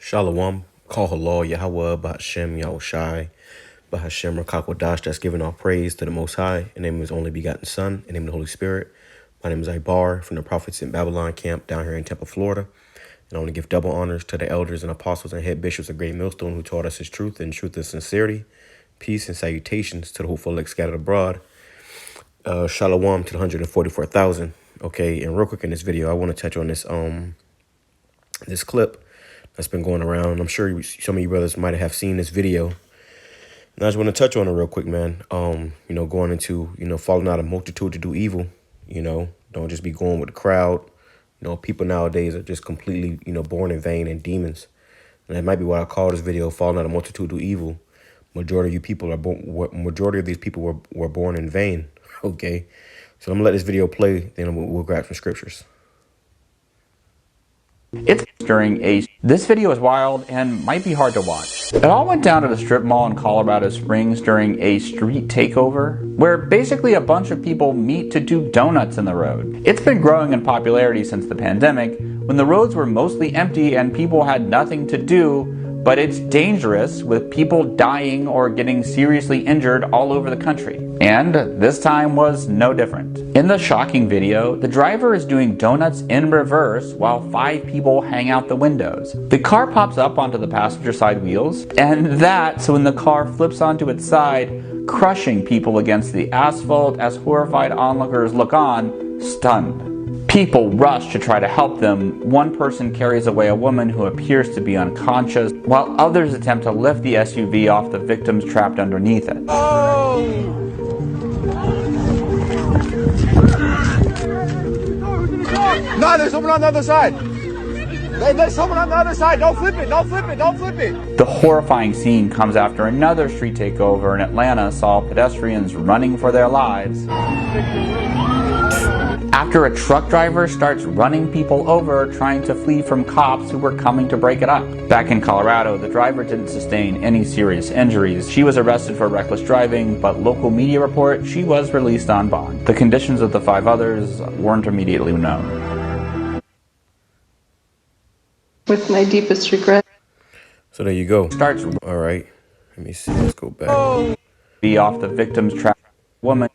Shalom, call halal, YAHAWAH, BAHASHAM, YAHWASHI, BAHASHAM, QADASH, that's giving all praise to the Most High, in the name of His only begotten Son, in the name of the Holy Spirit. My name is Ibar from the Prophets in Babylon camp down here in Tampa, Florida. And I want to give double honors to the elders and apostles and head bishops of Great Millstone who taught us His truth and sincerity. Peace and salutations to the hopeful elect scattered abroad. Shalom to the 144,000. Okay, and real quick in this video, I want to touch on this clip that's been going around. I'm sure some of you brothers might have seen this video. And I just want to touch on it real quick, man. Going into, falling out of multitude to do evil. Don't just be going with the crowd. People nowadays are just completely, born in vain and demons. And that might be what I call this video, falling out of multitude to do evil. Majority of these people were born in vain. Okay. So I'm gonna let this video play, then we'll grab some scriptures. This video is wild and might be hard to watch. It all went down at a strip mall in Colorado Springs during a street takeover, where basically a bunch of people meet to do donuts in the road. It's been growing in popularity since the pandemic, when the roads were mostly empty and people had nothing to do, but it's dangerous with people dying or getting seriously injured all over the country. And this time was no different. In the shocking video, the driver is doing donuts in reverse while 5 people hang out the windows. The car pops up onto the passenger side wheels, and so when the car flips onto its side, crushing people against the asphalt as horrified onlookers look on, stunned. People rush to try to help them. One person carries away a woman who appears to be unconscious, while others attempt to lift the SUV off the victims trapped underneath it. Oh! No, there's someone on the other side. There's someone on the other side. Don't flip it. Don't flip it. Don't flip it. The horrifying scene comes after another street takeover in Atlanta saw pedestrians running for their lives, after a truck driver starts running people over trying to flee from cops who were coming to break it up. Back in Colorado, the driver didn't sustain any serious injuries. She was arrested for reckless driving, but local media report she was released on bond. The conditions of the 5 others weren't immediately known. With my deepest regret. So there you go. All right. Let me see. Let's go back. Be off the victim's trap woman.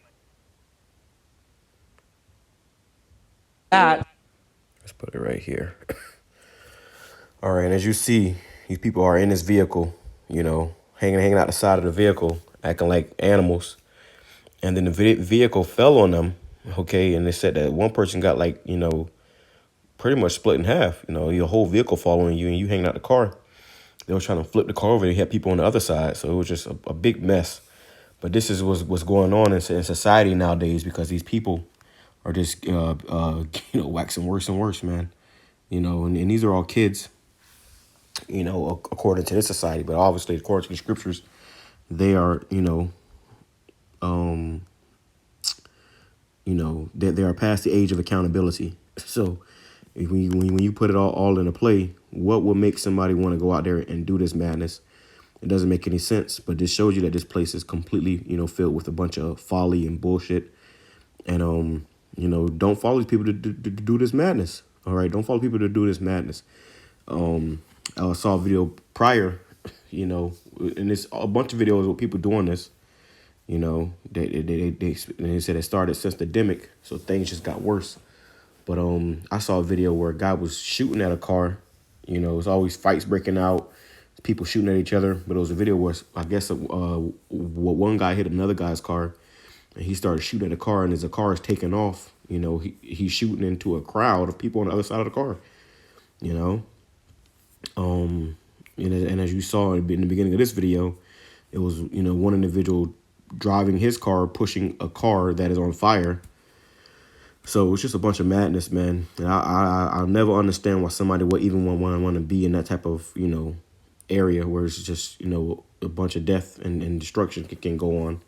Let's put it right here. All right, and as you see, these people are in this vehicle, hanging out the side of the vehicle, acting like animals. And then the vehicle fell on them, okay? And they said that one person got pretty much split in half. Your whole vehicle following you and you hanging out the car. They were trying to flip the car over. They had people on the other side, so it was just a big mess. But this is what's going on in society nowadays, because these people are just, waxing worse and worse, man. And these are all kids, according to this society. But obviously, according to the scriptures, they are, they are past the age of accountability. So when you put it all into play, what will make somebody want to go out there and do this madness? It doesn't make any sense. But this shows you that this place is completely, filled with a bunch of folly and bullshit. And, don't follow these people to do this madness. All right. Don't follow people to do this madness. I saw a video prior, and there's a bunch of videos with people doing this. They said it started since the demic. So things just got worse. But I saw a video where a guy was shooting at a car. It's always fights breaking out, people shooting at each other. But it was a video where I guess one guy hit another guy's car. And he started shooting at the car, and as the car is taking off, he's shooting into a crowd of people on the other side of the car, and as you saw in the beginning of this video, it was, one individual driving his car, pushing a car that is on fire. So it's just a bunch of madness, man. And I'll never understand why somebody would even want to be in that type of, area where it's just, a bunch of death and destruction can go on.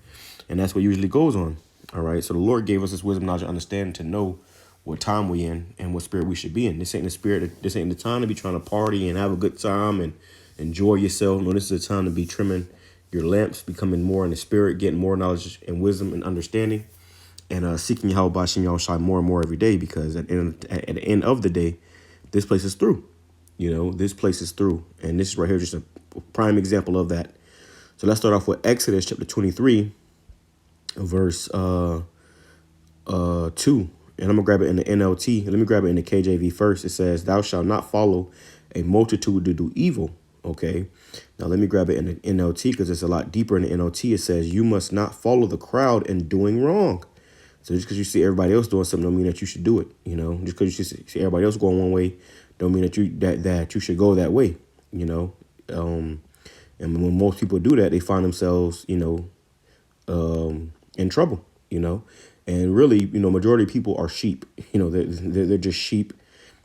And that's what usually goes on. All right. So the Lord gave us this wisdom, knowledge, and understanding to know what time we in and what spirit we should be in. This ain't the spirit. This ain't the time to be trying to party and have a good time and enjoy yourself. No, this is the time to be trimming your lamps, becoming more in the spirit, getting more knowledge and wisdom and understanding, and seeking YAHAWASHI more and more every day, because at the end of the day, this place is through. You know, this place is through. And this is right here just a prime example of that. So let's start off with Exodus chapter 23, verse 2. And I'm going to grab it in the NLT. Let me grab it in the KJV first. It says, thou shalt not follow a multitude to do evil. Okay. Now let me grab it in the NLT because it's a lot deeper in the NLT. It says, you must not follow the crowd in doing wrong. So just because you see everybody else doing something don't mean that you should do it. You know, just because you see everybody else going one way don't mean that you should go that way. You know, and when most people do that, they find themselves, you know, in trouble. You know, and really, you know, majority of people are sheep. You know, they're just sheep.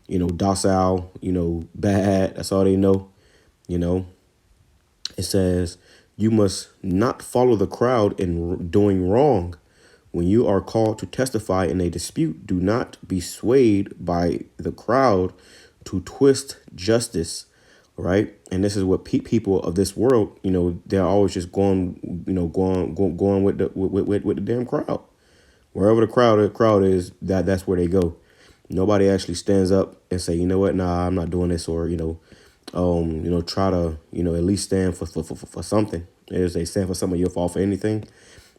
You know, docile. You know, bad. That's all they know. You know, it says you must not follow the crowd in doing wrong. When you are called to testify in a dispute, do not be swayed by the crowd to twist justice, right? And this is what people of this world, you know, they're always just going, you know, going with the damn crowd. Wherever the crowd is, that's where they go. Nobody actually stands up and say, you know what, nah, I'm not doing this, or you know, try to, you know, at least stand for something. As they stand for something, you'll fall for anything.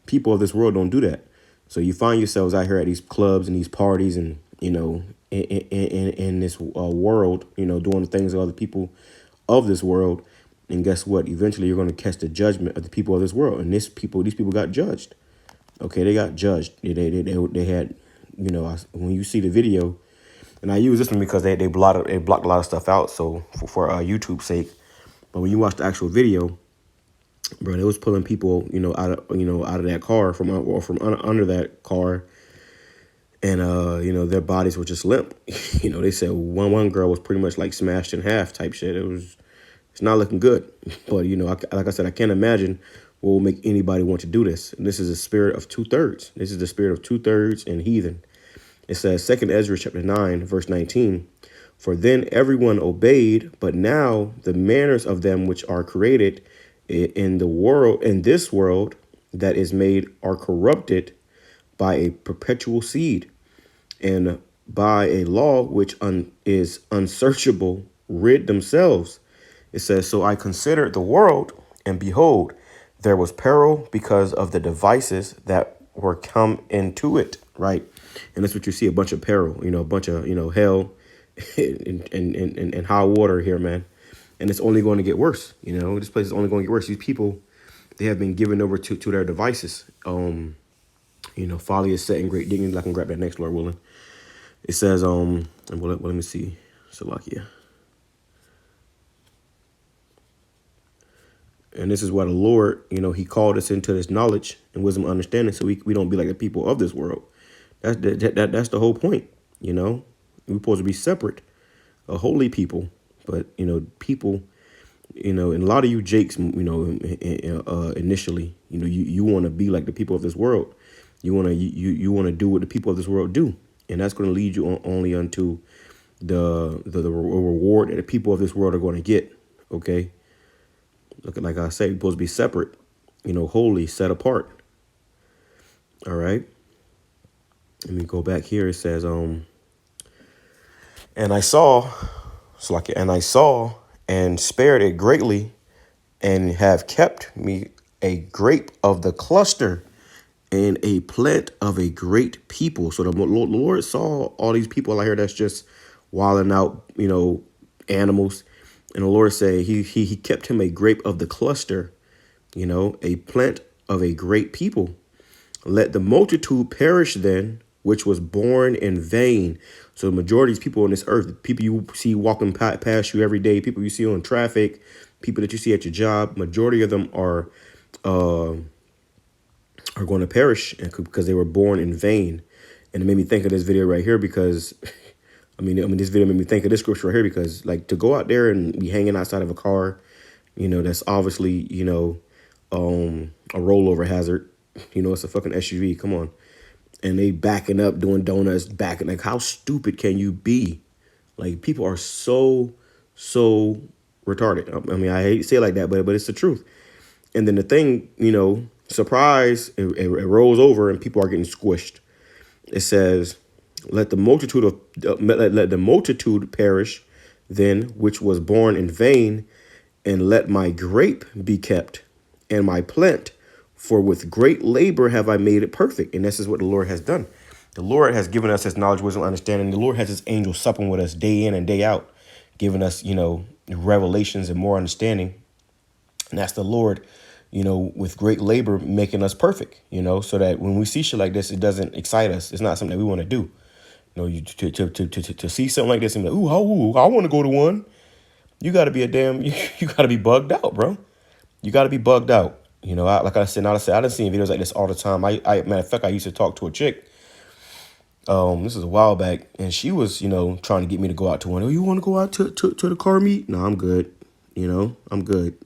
People of this world don't do that. So you find yourselves out here at these clubs and these parties and, you know, in this world, you know, doing the things of other people of this world. And guess what? Eventually, you're going to catch the judgment of the people of this world. And these people got judged. OK, they got judged. They had, you know, when you see the video, and I use this one because they blocked a lot of stuff out. So for YouTube's sake. But when you watch the actual video, bro, they was pulling people, out of that car from under that car, and their bodies were just limp. They said one girl was pretty much like smashed in half type shit. It's not looking good. But like I said, I can't imagine what will make anybody want to do this. And this is the spirit of 2/3. This is the spirit of 2/3 and heathen. It says 2 Ezra chapter 9 verse 19. For then everyone obeyed, but now the manners of them which are created in this world that is made are corrupted by a perpetual seed, and by a law which is unsearchable rid themselves. It says, so I considered the world, and behold, there was peril because of the devices that were come into it. Right. And that's what you see, a bunch of peril, a bunch of, hell and high water here, man. And it's only going to get worse. This place is only going to get worse. These people, they have been given over to their devices. Folly is set in great dignity. I can grab that next, Lord willing. It says, let me see. Salakia. And this is why the Lord, he called us into this knowledge and wisdom and understanding so we don't be like the people of this world. That's the whole point, We're supposed to be separate, a holy people. But, people, and a lot of you jakes, initially, you want to be like the people of this world. You want to do what the people of this world do. And that's going to lead you only unto the reward that the people of this world are going to get. OK, look, like I said, you're supposed to be separate, holy, set apart. All right. Let me go back here. It says, and I saw and spared it greatly, and have kept me a grape of the cluster and a plant of a great people. So the Lord saw all these people out here that's just wilding out, animals. And the Lord said he kept him a grape of the cluster, a plant of a great people. Let the multitude perish then, which was born in vain. So the majority of these people on this earth, the people you see walking past you every day, people you see on traffic, people that you see at your job, majority of them are going to perish because they were born in vain. And it made me think of this video right here because, this video made me think of this scripture right here because, like, to go out there and be hanging outside of a car, that's obviously, a rollover hazard. It's a fucking SUV. Come on. And they backing up, doing donuts, backing. Like, how stupid can you be? Like, people are so retarded. I hate to say it like that, but it's the truth. And then the thing, surprise, it rolls over and people are getting squished. It says, let the multitude perish then which was born in vain, and let my grape be kept, and my plant, for with great labor have I made it perfect. And this is what the Lord has done. The Lord has given us his knowledge, wisdom, understanding. The Lord has his angels supping with us day in and day out, giving us, revelations and more understanding. And that's the Lord, with great labor making us perfect, so that when we see shit like this, it doesn't excite us. It's not something that we want to do. To see something like this and be like, I want to go to one. You got to be you got to be bugged out, bro. You got to be bugged out. Like I said, I done seen videos like this all the time. Matter of fact, I used to talk to a chick. This is a while back, and she was, trying to get me to go out to one. Oh, you want to go out to the car meet? No, I'm good. I'm good.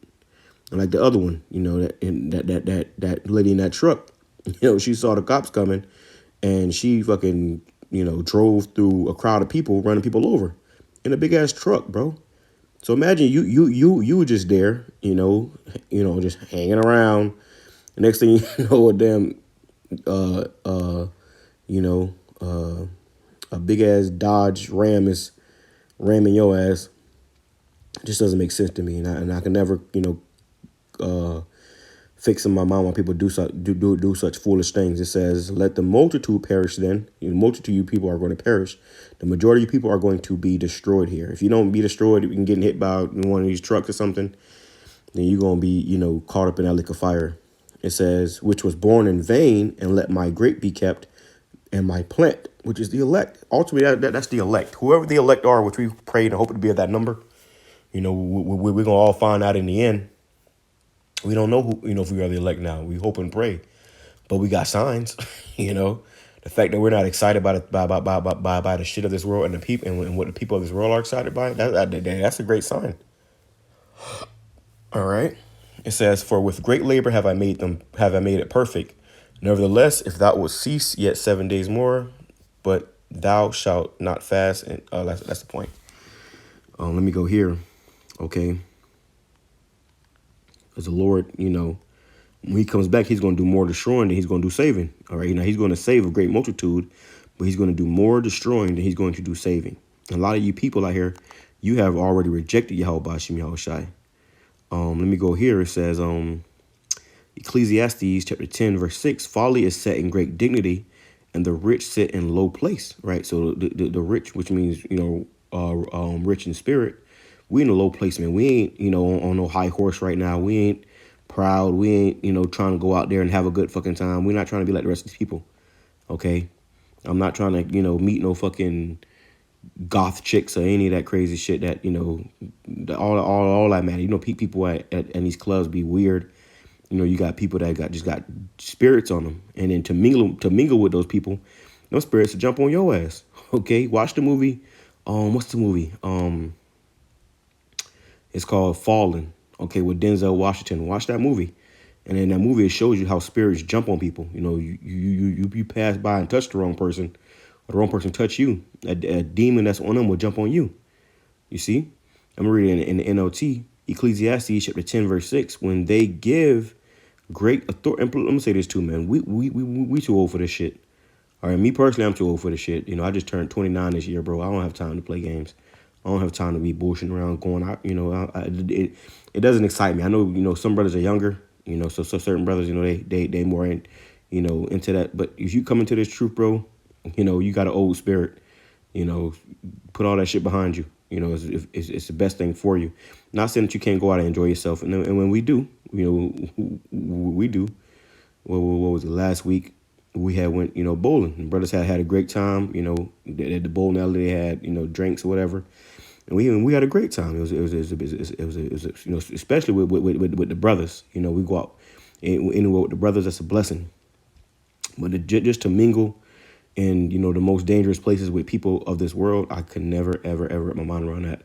And like the other one, that lady in that truck, she saw the cops coming, and she fucking, drove through a crowd of people, running people over in a big ass truck, bro. So imagine you were just there, just hanging around. The next thing you know, a damn, a big ass Dodge Ram is ramming your ass. It just doesn't make sense to me, and I can never, fix in my mind why people do such foolish things. It says, "Let the multitude perish." Then, the multitude of you people are going to perish. The majority of you people are going to be destroyed here. If you don't be destroyed, you can get hit by one of these trucks or something, then you're going to be, caught up in that lick of fire. It says, "Which was born in vain, and let my grape be kept, and my plant," which is the elect. Ultimately, that's the elect. Whoever the elect are, which we prayed and hope to be at that number, we're going to all find out in the end. We don't know who, if we are the elect now. We hope and pray, but we got signs. The fact that we're not excited by the shit of this world and the people and what the people of this world are excited by, that's a great sign. All right. It says, "For with great labor have I made it perfect. Nevertheless, if thou wilt cease yet 7 days more, but thou shalt not fast." And that's the point. Let me go here. Okay. Because the Lord, when he comes back, he's going to do more destroying than he's going to do saving. All right. He's going to save a great multitude, but he's going to do more destroying than he's going to do saving. A lot of you people out here, you have already rejected YAHAWASHI. Let me go here. It says, Ecclesiastes chapter 10, verse 6, "Folly is set in great dignity, and the rich sit in low place." Right. So the rich, which means, rich in spirit, we in a low place, man. We ain't, on no high horse right now. We ain't proud. We ain't, trying to go out there and have a good fucking time. We're not trying to be like the rest of these people. Okay. I'm not trying to, meet no fucking goth chicks or any of that crazy shit that, all that matter. People at these clubs be weird. You got people that got spirits on them. And then to mingle with those people, those spirits will jump on your ass. Okay. Watch the movie. What's the movie? It's called Fallen, okay, with Denzel Washington. Watch that movie. And in that movie, it shows you how spirits jump on people. You pass by and touch the wrong person, or the wrong person touch you. A demon that's on them will jump on you. You see? I'm reading in the NLT, Ecclesiastes chapter 10, verse 6. "When they give great authority," and let me say this too, man. We too old for this shit. All right, me personally, I'm too old for this shit. I just turned 29 this year, bro. I don't have time to play games. I don't have time to be bullshitting around, going out. It doesn't excite me. I know, some brothers are younger. So certain brothers, they more into that. But if you come into this truth, bro, you got an old spirit. Put all that shit behind you. It's the best thing for you. Not saying that you can't go out and enjoy yourself. And when we do, we do. What was it? Last week we had went, bowling. The brothers had a great time. At the bowling alley they had, drinks or whatever. And we had a great time. It was especially with the brothers. We go out anywhere with the brothers. That's a blessing. But just to mingle in the most dangerous places with people of this world, I could never ever wrap my mind around that.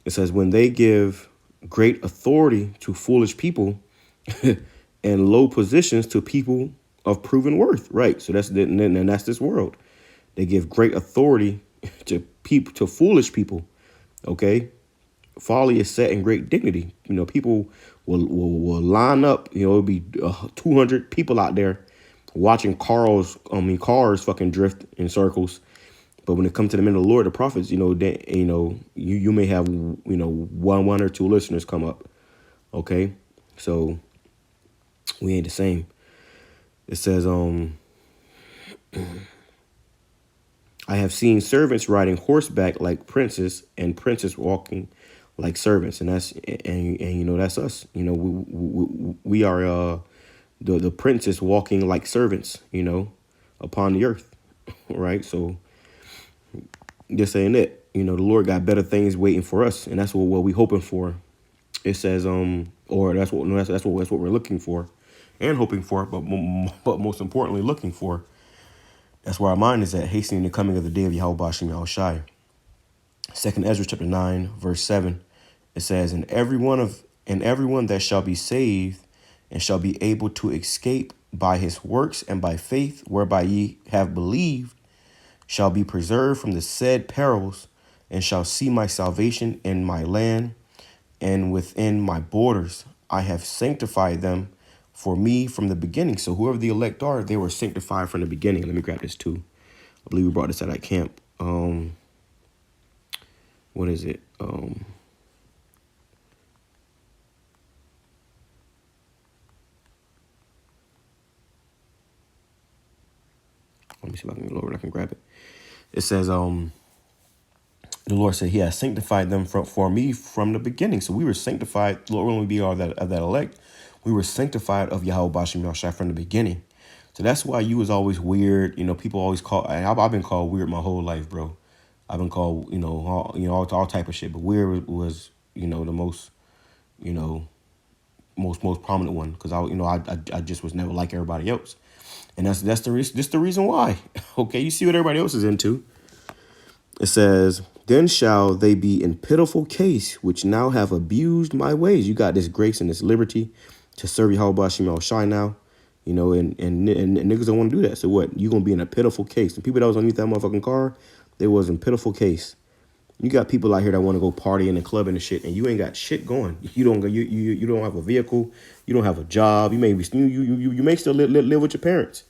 It says, "When they give great authority to foolish people, and low positions to people of proven worth." Right. So that's this world. They give great authority to foolish people. Okay. Folly is set in great dignity. People will line up. It'll be 200 people out there watching cars fucking drift in circles. But when it comes to the men of the Lord, the prophets, you may have, one or two listeners come up. Okay. So we ain't the same. It says, I have seen servants riding horseback like princes and princes walking like servants. And that's that's us. We are the princes walking like servants, upon the earth. Right. So just saying it, the Lord got better things waiting for us. And that's what we hoping for. It says, or that's what we're looking for and hoping for. But most importantly, looking for. That's where our mind is at, hastening the coming of the day of YAHAWASHI. 2nd Ezra chapter 9, verse 7. It says, and everyone that shall be saved and shall be able to escape by his works and by faith whereby ye have believed shall be preserved from the said perils and shall see my salvation in my land and within my borders. I have sanctified them for me from the beginning. So whoever the elect are, they were sanctified from the beginning. Let me grab this too. I believe we brought this at our camp. What is it? Let me see if I can lower it. I can grab it. It says, the Lord said he has sanctified them for me from the beginning. So we were sanctified. Lord, when we be all that elect, we were sanctified of YAHAWASHI from the beginning. So that's why you was always weird. People always call. I've been called weird my whole life, bro. I've been called, all type of shit. But weird was, the most, most prominent one, because I just was never like everybody else, and that's the reason why. Okay, you see what everybody else is into. It says, then shall they be in pitiful case, which now have abused my ways. You got this grace and this liberty to serve YAHAWASHI now, and niggas don't want to do that. So what? You gonna be in a pitiful case? The people that was underneath that motherfucking car, they was in pitiful case. You got people out here that want to go party in the club and the shit, and you ain't got shit going. You don't have a vehicle. You don't have a job. You may still live with your parents.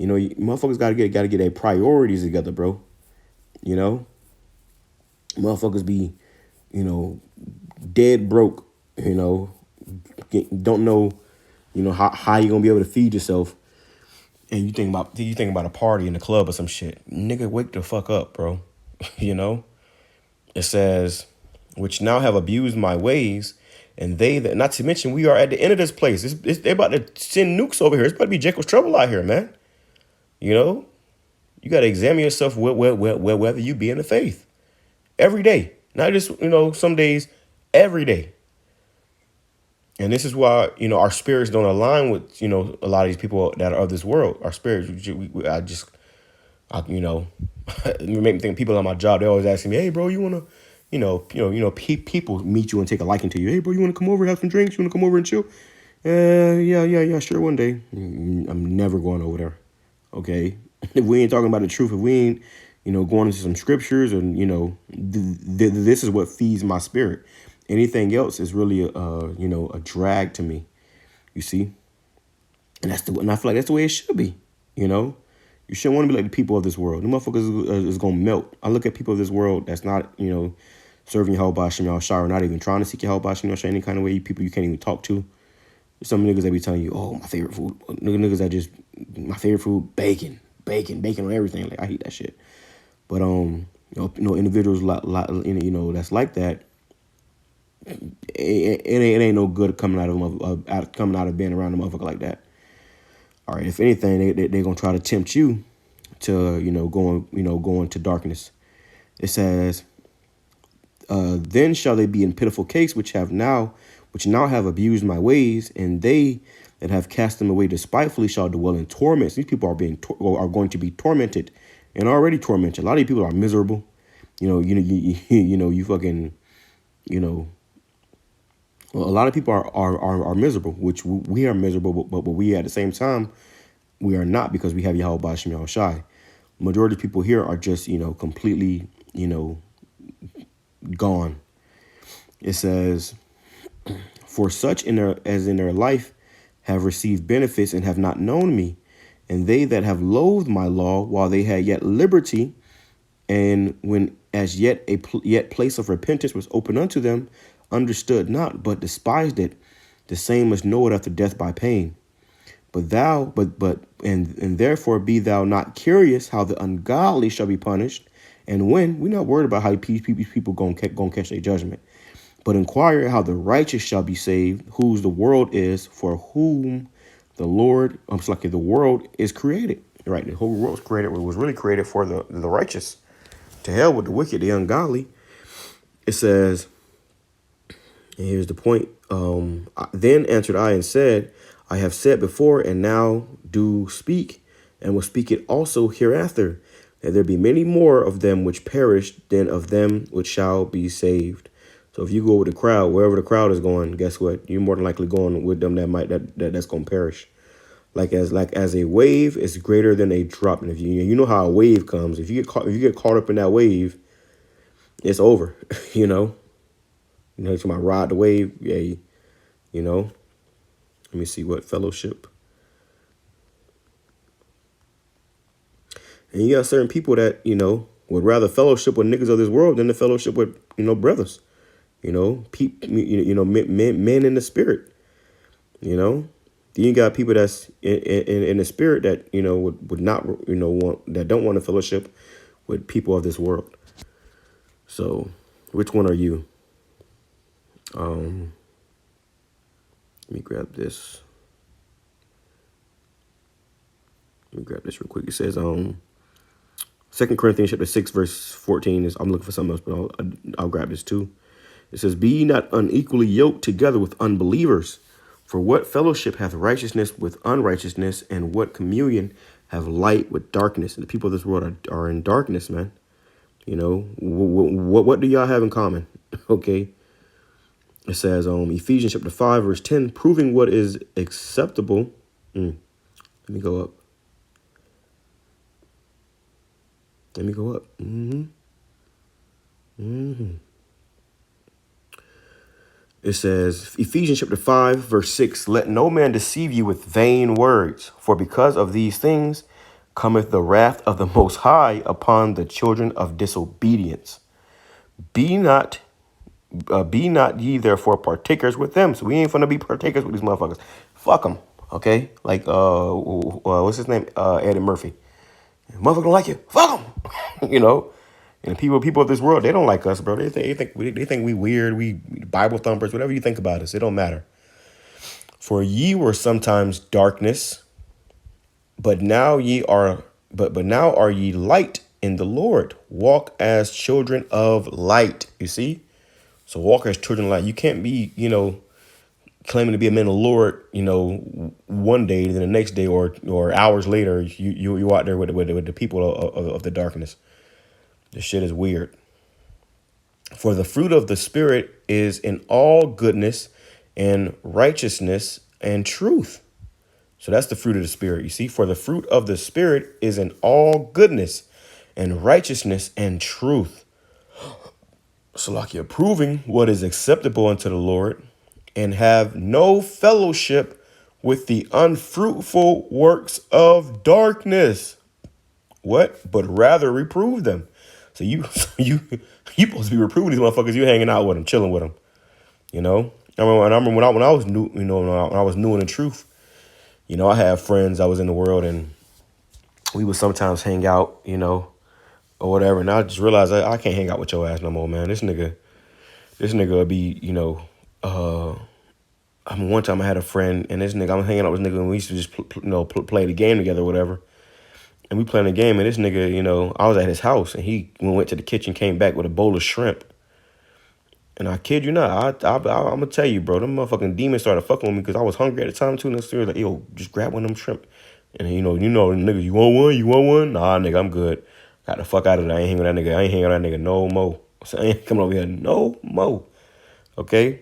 Motherfuckers gotta get their priorities together, bro. Motherfuckers be, dead broke. Don't know, how you gonna be able to feed yourself. And you think about a party in the club or some shit. Nigga, wake the fuck up, bro. It says, which now have abused my ways, and they that, not to mention, we are at the end of this place. They're about to send nukes over here. It's about to be Jacob's trouble out here, man. You got to examine yourself whether you be in the faith every day, not just, some days, every day. And this is why, our spirits don't align with, a lot of these people that are of this world. Our spirits, it make me think people on my job, they always asking me, hey, bro, you want to, people meet you and take a liking to you. Hey, bro, you want to come over, have some drinks? You want to come over and chill? Yeah, sure, one day. I'm never going over there. Okay. If we ain't talking about the truth, if we ain't, going into some scriptures and, this is what feeds my spirit. Anything else is really, a drag to me, you see? And I feel like that's the way it should be, You shouldn't want to be like the people of this world. The motherfuckers is going to melt. I look at people of this world that's not, serving YAHAWASHI or not even trying to seek YAHAWASHI any kind of way. People you can't even talk to. Some niggas that be telling you, oh, my favorite food. Niggas that just, my favorite food, bacon on everything. Like, I hate that shit. But, individuals, that's like that, it ain't no good coming out of being around a motherfucker like that. All right, if anything, they're going to try to tempt you to, go into darkness. It says, then shall they be in pitiful case, which now have abused my ways, and they that have cast them away despitefully shall dwell in torments. These people are going to be tormented and already tormented. A lot of these people are miserable. You fucking, a lot of people are miserable, which we are miserable, but we at the same time, we are not, because we have YAHAWASHI. Majority of people here are just, completely, gone. It says, for such as in their life have received benefits and have not known me, and they that have loathed my law while they had yet liberty And when as yet yet place of repentance was open unto them, understood not, but despised it, the same as know it after death by pain. But thou, and therefore be thou not curious how the ungodly shall be punished, and when we're not worried about how people gonna catch their judgment, but inquire how the righteous shall be saved, whose the world is, for whom the Lord, the world is created. Right, the whole world was created. It was really created for the righteous. To hell with the wicked, the ungodly. It says, and here's the point. Then answered I and said, I have said before, and now do speak, and will speak it also hereafter, that there be many more of them which perish than of them which shall be saved. So if you go with the crowd, wherever the crowd is going, guess what? You're more than likely going with them that's going to perish. Like as a wave is greater than a drop. And if you know how a wave comes, if you get caught up in that wave, it's over. You know, to my ride the wave. Yeah, let me see what fellowship. And you got certain people that would rather fellowship with niggas of this world than the fellowship with brothers. Men in the spirit. Then you got people that's in the spirit that would not that don't want to fellowship with people of this world. So, which one are you? Let me grab this. Real quick. It says 2 Corinthians chapter 6 verse 14 is, I'm looking for something else, but I'll grab this too. It says, "Be ye not unequally yoked together with unbelievers. For what fellowship hath righteousness with unrighteousness, and what communion have light with darkness?" And the people of this world are in darkness, man. What do y'all have in common? Okay. It says, Ephesians chapter 5, verse 10, proving what is acceptable. Let me go up. It says, Ephesians chapter 5, verse 6, "Let no man deceive you with vain words, for because of these things cometh the wrath of the Most High upon the children of disobedience. Be not ye therefore partakers with them." So we ain't finna be partakers with these motherfuckers. Fuck them, okay? Like, what's his name? Eddie Murphy. Motherfucker don't like you. Fuck them, And people of this world, they don't like us, bro. They think we weird, we Bible thumpers, whatever you think about us. It don't matter. "For ye were sometimes darkness, but now are ye light in the Lord. Walk as children of light." You see? So walk as children of light. You can't be, claiming to be a man of the Lord, one day, then the next day or hours later, you out there with the people of the darkness. This shit is weird. "For the fruit of the Spirit is in all goodness and righteousness and truth." So that's the fruit of the Spirit. You see, for the fruit of the Spirit is in all goodness and righteousness and truth. Salakia, proving what is acceptable unto the Lord, and have no fellowship with the unfruitful works of darkness. What? But rather reprove them. So you supposed to be reproving these motherfuckers. You hanging out with them, chilling with them. I remember when I was new, when I was new in the truth. I had friends. I was in the world, and we would sometimes hang out, or whatever. And I just realized I can't hang out with your ass no more, man. This nigga would be, one time I had a friend, and I'm hanging out with this nigga, and we used to just play the game together, or whatever. And we playing a game, and this nigga, I was at his house, and he went to the kitchen, came back with a bowl of shrimp. And I kid you not, I'm gonna tell you, bro, them motherfucking demons started fucking with me because I was hungry at the time too. And they were like, "Yo, just grab one of them shrimp." And nigga, you want one? You want one? Nah, nigga, I'm good. Got the fuck out of there. I ain't hanging with that nigga. I ain't hanging with that nigga no more. So I ain't coming over here no more. Okay,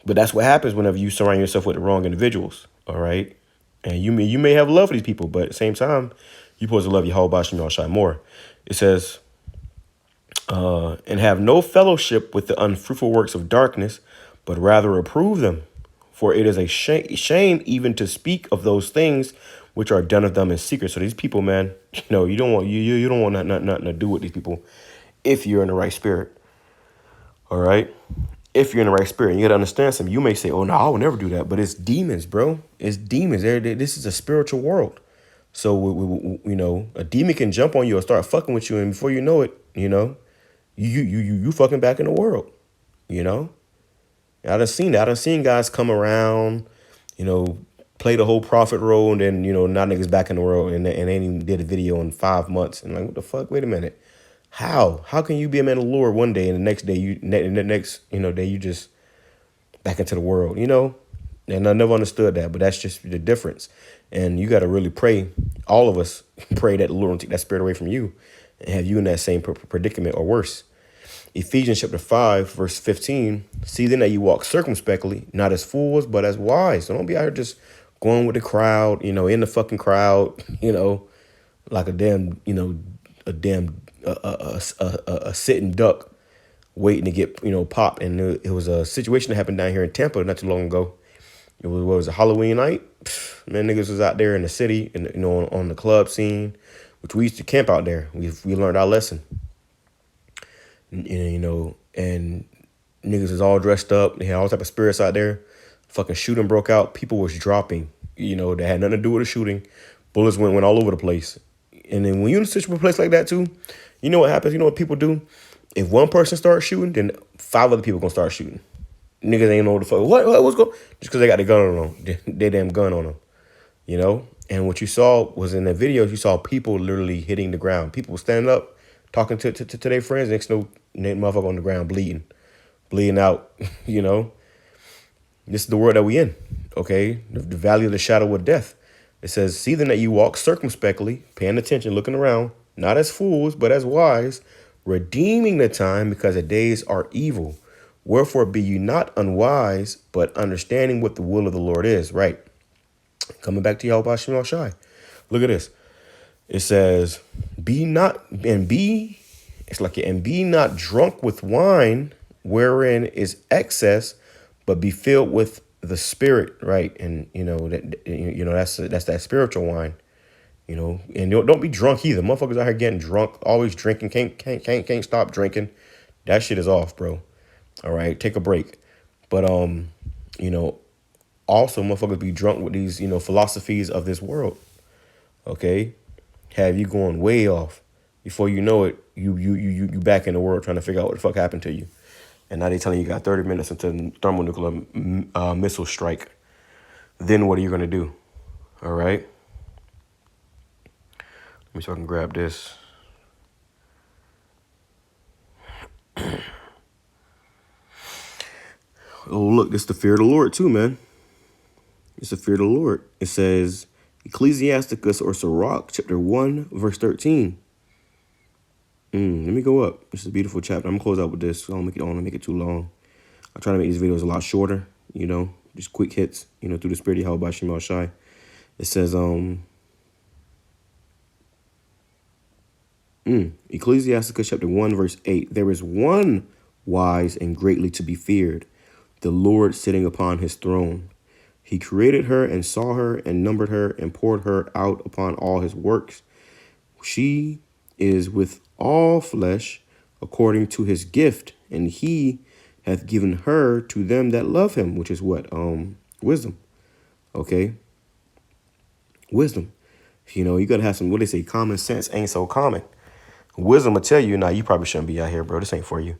but that's what happens whenever you surround yourself with the wrong individuals. All right, and you may have love for these people, but at the same time, you're supposed to love YAHAWASHI more. It says, "And have no fellowship with the unfruitful works of darkness, but rather approve them. For it is a shame even to speak of those things which are done of them in secret. So these people, man, you don't want you don't want nothing to do with these people if you're in the right spirit. All right. If you're in the right spirit, you got to understand something. You may say, oh, no, I would never do that. But it's demons, bro. It's demons. This is a spiritual world. So, a demon can jump on you or start fucking with you. And before you know it, you fucking back in the world, I done seen that. I done seen guys come around, play the whole prophet role. And then, now niggas back in the world. And they ain't even did a video in 5 months. And like, what the fuck? Wait a minute. How can you be a man of the Lord one day and the next day day you just back into the world, And I never understood that, but that's just the difference. And you got to really pray. All of us pray that the Lord will take that spirit away from you and have you in that same predicament or worse. Ephesians chapter 5, verse 15. See then that you walk circumspectly, not as fools, but as wise. So don't be out here just going with the crowd, in the fucking crowd, like a damn, a sitting duck waiting to get popped. And it was a situation that happened down here in Tampa not too long ago. It was a Halloween night. Man, niggas was out there in the city and on the club scene, which we used to camp out there. We learned our lesson. And niggas was all dressed up. They had all type of spirits out there. Fucking shooting broke out. People was dropping. That had nothing to do with the shooting. Bullets went all over the place. And then when you're in a place like that too, you know what happens? You know what people do? If one person starts shooting, then 5 other people gonna start shooting. Niggas ain't know what the fuck. What's going? Just because they got the gun on them, they damn gun on them, And what you saw was in the videos, you saw people literally hitting the ground. People standing up, talking to their friends. Next, motherfucker on the ground bleeding out. This is the world that we in. Okay, the valley of the shadow of death. It says, see then that you walk circumspectly, paying attention, looking around, not as fools, but as wise, redeeming the time because the days are evil. Wherefore be you not unwise, but understanding what the will of the Lord is. Right. Coming back to YAHAWASHI. Look at this. It says, be not drunk with wine, wherein is excess, but be filled with the Spirit, right? And that's that spiritual wine, and don't be drunk either. Motherfuckers out here getting drunk, always drinking, can't stop drinking. That shit is off, bro. All right, take a break. But also motherfuckers be drunk with these, philosophies of this world. Okay, have you going way off. Before you know it, you back in the world trying to figure out what the fuck happened to you. And now they telling you got 30 minutes until thermonuclear missile strike. Then what are you going to do? All right. Let me see if I can grab this. Oh, look, this is the fear of the Lord too, man. It's the fear of the Lord. It says Ecclesiasticus or Sirach, chapter 1, verse 13. Let me go up. This is a beautiful chapter. I'm gonna close out with this. I don't want to make it too long. I try to make these videos a lot shorter, just quick hits, through the spirit of YAHAWASHI. It says, Ecclesiasticus chapter 1, verse 8. There is one wise and greatly to be feared, the Lord sitting upon his throne. He created her and saw her and numbered her and poured her out upon all his works. She is with all flesh according to his gift, and he hath given her to them that love him, which is what? Wisdom. Okay. Wisdom. You gotta have some, what they say, common sense ain't so common. Wisdom will tell you, nah, you probably shouldn't be out here, bro. This ain't for you.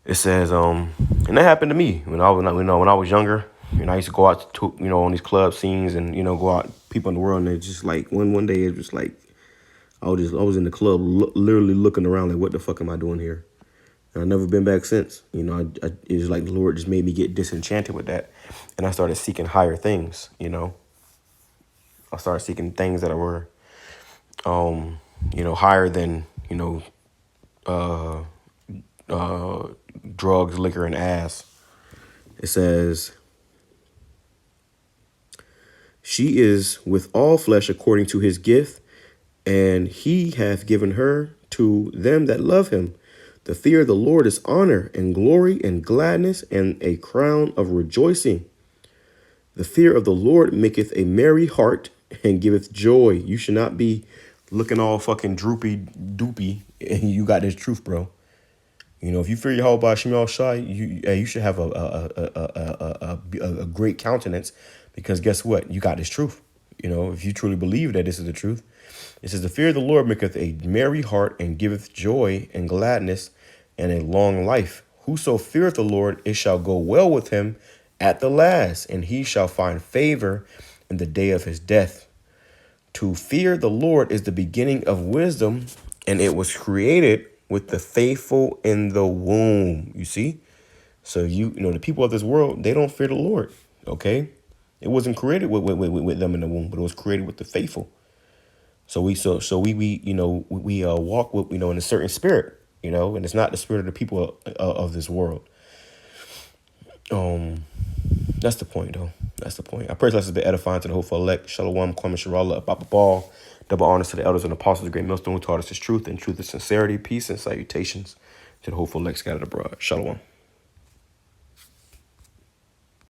It says, and that happened to me when I was younger. I used to go out to, on these club scenes and, go out, people in the world, and it's just like one day it was like, I was in the club literally looking around like, what the fuck am I doing here? And I've never been back since. It was like the Lord just made me get disenchanted with that. And I started seeking higher things, I started seeking things that were, higher than, drugs, liquor, and ass. It says, she is with all flesh according to his gift, and he hath given her to them that love him. The fear of the Lord is honor and glory and gladness and a crown of rejoicing. The fear of the Lord maketh a merry heart, and giveth joy. You should not be looking all fucking droopy doopy and you got this truth, bro. You know, if you fear Yahweh BAHASHAM YAHWASHI, you should have a great countenance, because guess what? You got this truth. You know, if you truly believe that this is the truth. It says, the fear of the Lord maketh a merry heart and giveth joy and gladness and a long life. Whoso feareth the Lord, it shall go well with him at the last, and he shall find favor in the day of his death. To fear the Lord is the beginning of wisdom, and it was created with the faithful in the womb. You see? So you know, the people of this world, they don't fear the Lord. Okay? It wasn't created with them in the womb, but it was created with the faithful. So we walk with, in a certain spirit, and it's not the spirit of the people of this world. That's the point, though. That's the point. I pray this has been edifying to the hopeful elect. Shalom, Kwame Sharala, Papa Ball. Double honors to the elders and apostles of the great millstone who taught us his truth and truth is sincerity, peace, and salutations to the hopeful elect scattered abroad. Shalom.